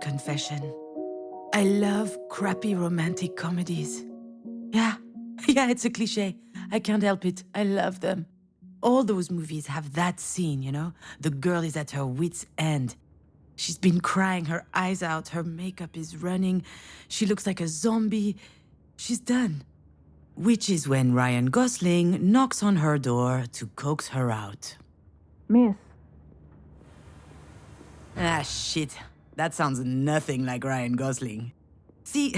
confession. I love crappy romantic comedies. Yeah, it's a cliché. I can't help it. I love them. All those movies have that scene, you know? The girl is at her wit's end. She's been crying her eyes out, her makeup is running, she looks like a zombie. She's done. Which is when Ryan Gosling knocks on her door to coax her out. Miss. Ah, shit. That sounds nothing like Ryan Gosling. See,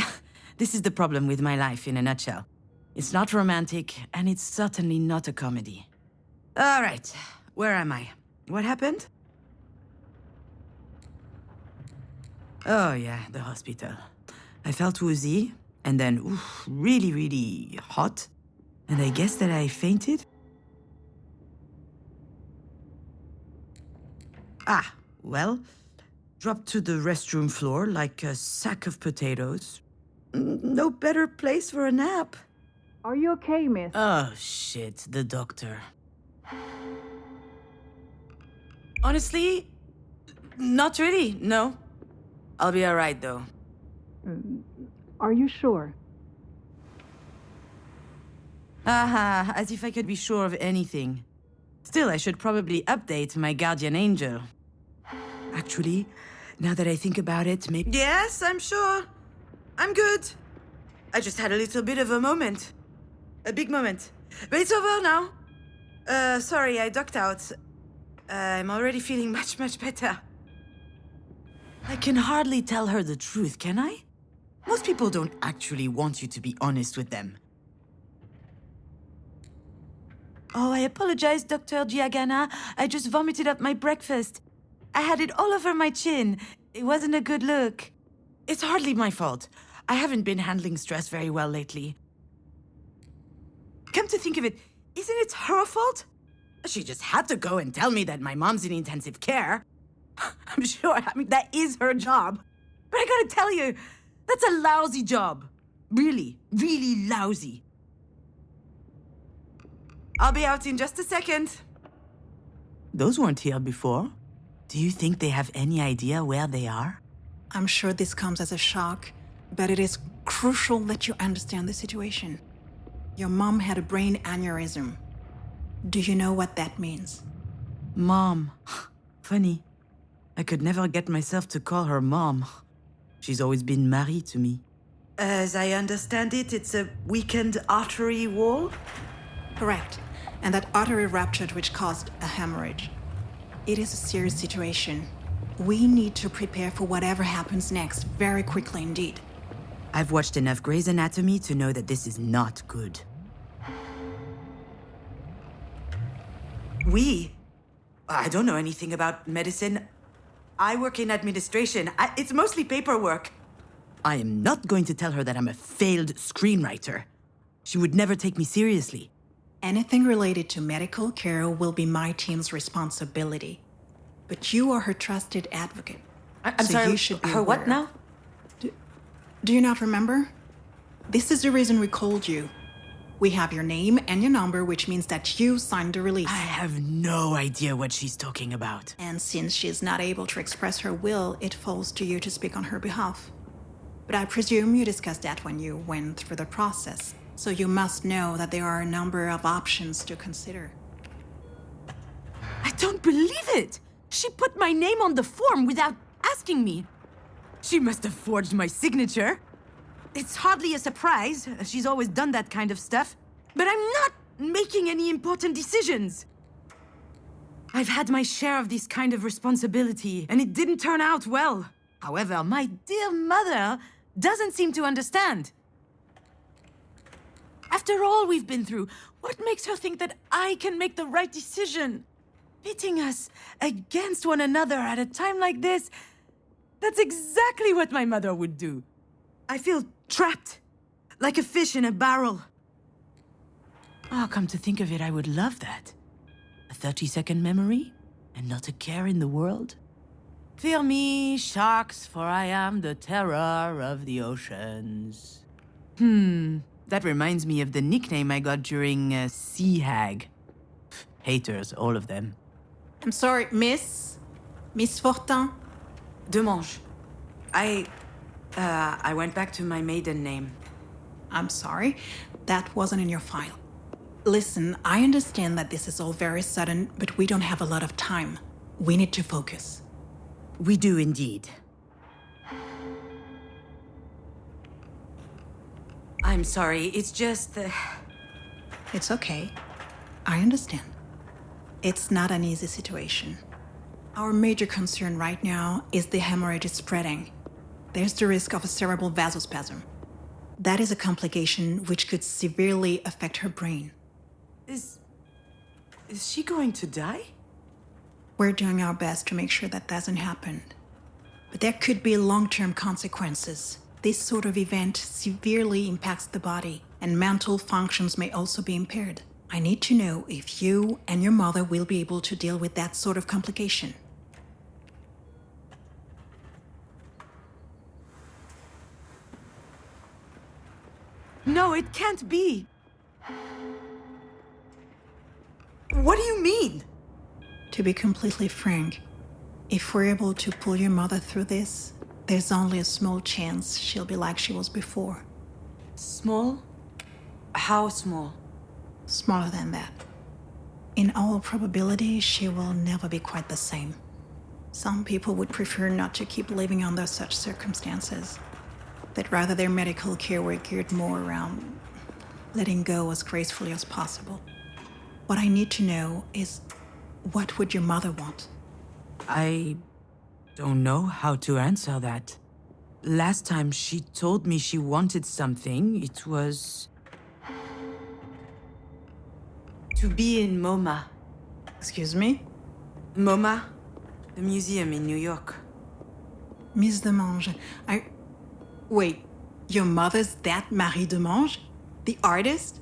this is the problem with my life in a nutshell. It's not romantic, and it's certainly not a comedy. All right, where am I? What happened? Oh yeah, the hospital. I felt woozy, and then really, really hot. And I guess that I fainted? Ah, well, dropped to the restroom floor like a sack of potatoes. No better place for a nap. Are you okay, miss? Oh shit, the doctor. Honestly, not really, no. I'll be alright though. Are you sure? Aha, as if I could be sure of anything. Still, I should probably update my guardian angel. Actually, now that I think about it, maybe... Yes, I'm sure. I'm good. I just had a little bit of a moment. A big moment. But it's over now. Sorry, I ducked out. I'm already feeling much, much better. I can hardly tell her the truth, can I? Most people don't actually want you to be honest with them. Oh, I apologize, Dr. Giagana. I just vomited up my breakfast. I had it all over my chin. It wasn't a good look. It's hardly my fault. I haven't been handling stress very well lately. Come to think of it, isn't it her fault? She just had to go and tell me that my mom's in intensive care. I'm sure, that is her job. But I gotta tell you, that's a lousy job. Really, really lousy. I'll be out in just a second. Those weren't here before. Do you think they have any idea where they are? I'm sure this comes as a shock, but it is crucial that you understand the situation. Your mom had a brain aneurysm. Do you know what that means? Mom. Funny. I could never get myself to call her mom. She's always been Marie to me. As I understand it, it's a weakened artery wall? Correct. And that artery ruptured, which caused a hemorrhage. It is a serious situation. We need to prepare for whatever happens next, very quickly indeed. I've watched enough Grey's Anatomy to know that this is not good. I don't know anything about medicine. I work in administration. It's mostly paperwork. I am not going to tell her that I'm a failed screenwriter. She would never take me seriously. Anything related to medical care will be my team's responsibility. But you are her trusted advocate. I'm sorry, you should be her what aware. now? Do you not remember? This is the reason we called you. We have your name and your number, which means that you signed the release. I have no idea what she's talking about. And since she is not able to express her will, it falls to you to speak on her behalf. But I presume you discussed that when you went through the process. So you must know that there are a number of options to consider. I don't believe it! She put my name on the form without asking me. She must have forged my signature. It's hardly a surprise. She's always done that kind of stuff. But I'm not making any important decisions. I've had my share of this kind of responsibility, and it didn't turn out well. However, my dear mother doesn't seem to understand. After all we've been through, what makes her think that I can make the right decision? Pitting us against one another at a time like this, that's exactly what my mother would do. I feel trapped, like a fish in a barrel. Oh, come to think of it, I would love that. A 30-second memory, and not a care in the world. Fear me, sharks, for I am the terror of the oceans. That reminds me of the nickname I got during Sea Hag. Haters, all of them. I'm sorry, Miss Fortin? Demange. I went back to my maiden name. I'm sorry, that wasn't in your file. Listen, I understand that this is all very sudden, but we don't have a lot of time. We need to focus. We do indeed. I'm sorry, it's just... It's okay. I understand. It's not an easy situation. Our major concern right now is the hemorrhage is spreading. There's the risk of a cerebral vasospasm. That is a complication which could severely affect her brain. Is she going to die? We're doing our best to make sure that doesn't happen. But there could be long-term consequences. This sort of event severely impacts the body, and mental functions may also be impaired. I need to know if you and your mother will be able to deal with that sort of complication. No, it can't be. What do you mean? To be completely frank, if we're able to pull your mother through this, there's only a small chance she'll be like she was before. Small? How small? Smaller than that. In all probability, she will never be quite the same. Some people would prefer not to keep living under such circumstances. That rather their medical care were geared more around letting go as gracefully as possible. What I need to know is, what would your mother want? I don't know how to answer that. Last time she told me she wanted something, it was... to be in MoMA. Excuse me? MoMA? The museum in New York. Miss Demange, Wait, your mother's that Marie Demange? The artist?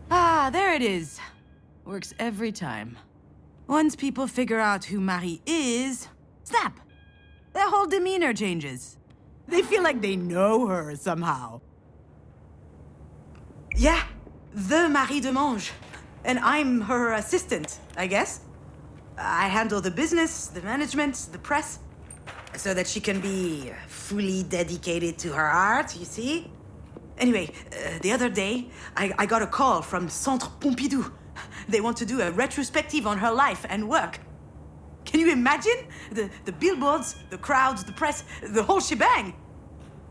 Ah, there it is. Works every time. Once people figure out who Marie is, snap! Their whole demeanor changes. They feel like they know her somehow. Yeah, the Marie Demange. And I'm her assistant, I guess. I handle the business, the management, the press, so that she can be fully dedicated to her art, you see? Anyway, the other day, I got a call from Centre Pompidou. They want to do a retrospective on her life and work. Can you imagine? The billboards, the crowds, the press, the whole shebang.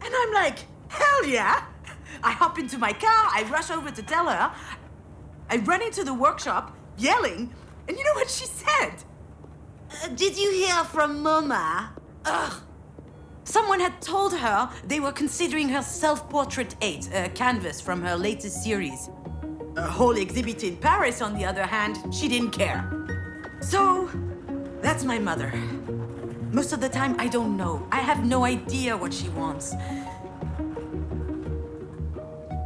And I'm like, hell yeah! I hop into my car, I rush over to tell her. I run into the workshop, yelling, and you know what she said? Did you hear from MoMA? Ugh. Someone had told her they were considering her self-portrait 8, a canvas from her latest series. A whole exhibit in Paris, on the other hand, she didn't care. So, that's my mother. Most of the time, I don't know. I have no idea what she wants.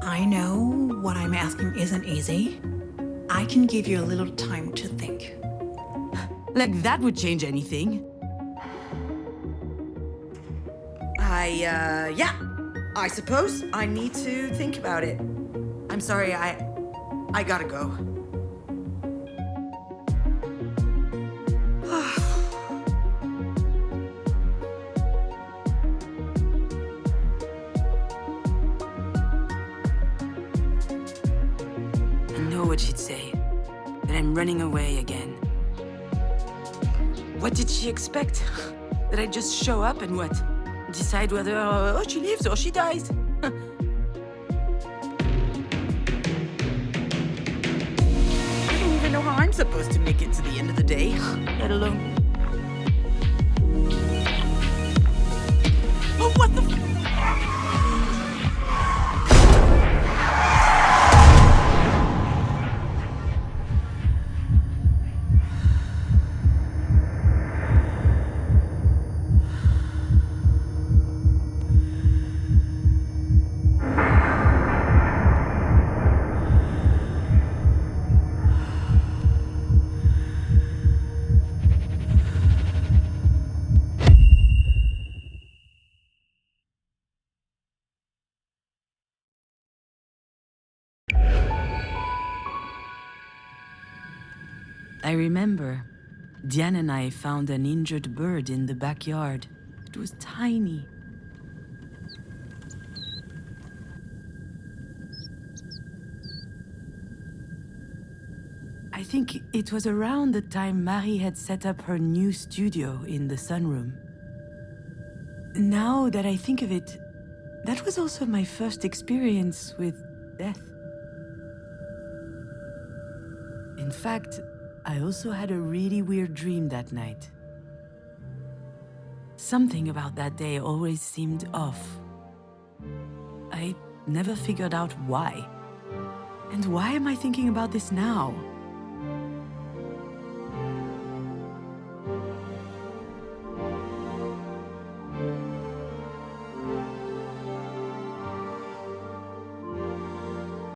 I know what I'm asking isn't easy. I can give you a little time to think. Like that would change anything. Yeah. I suppose I need to think about it. I'm sorry, I gotta go. I know what she'd say, that I'm running away again. What did she expect? That I just show up and what? Decide whether she lives or she dies? I don't even know how I'm supposed to make it to the end of the day, let alone... Oh, what the f... I remember Diane and I found an injured bird in the backyard. It was tiny. I think it was around the time Marie had set up her new studio in the sunroom. Now that I think of it, that was also my first experience with death. In fact, I also had a really weird dream that night. Something about that day always seemed off. I never figured out why. And why am I thinking about this now?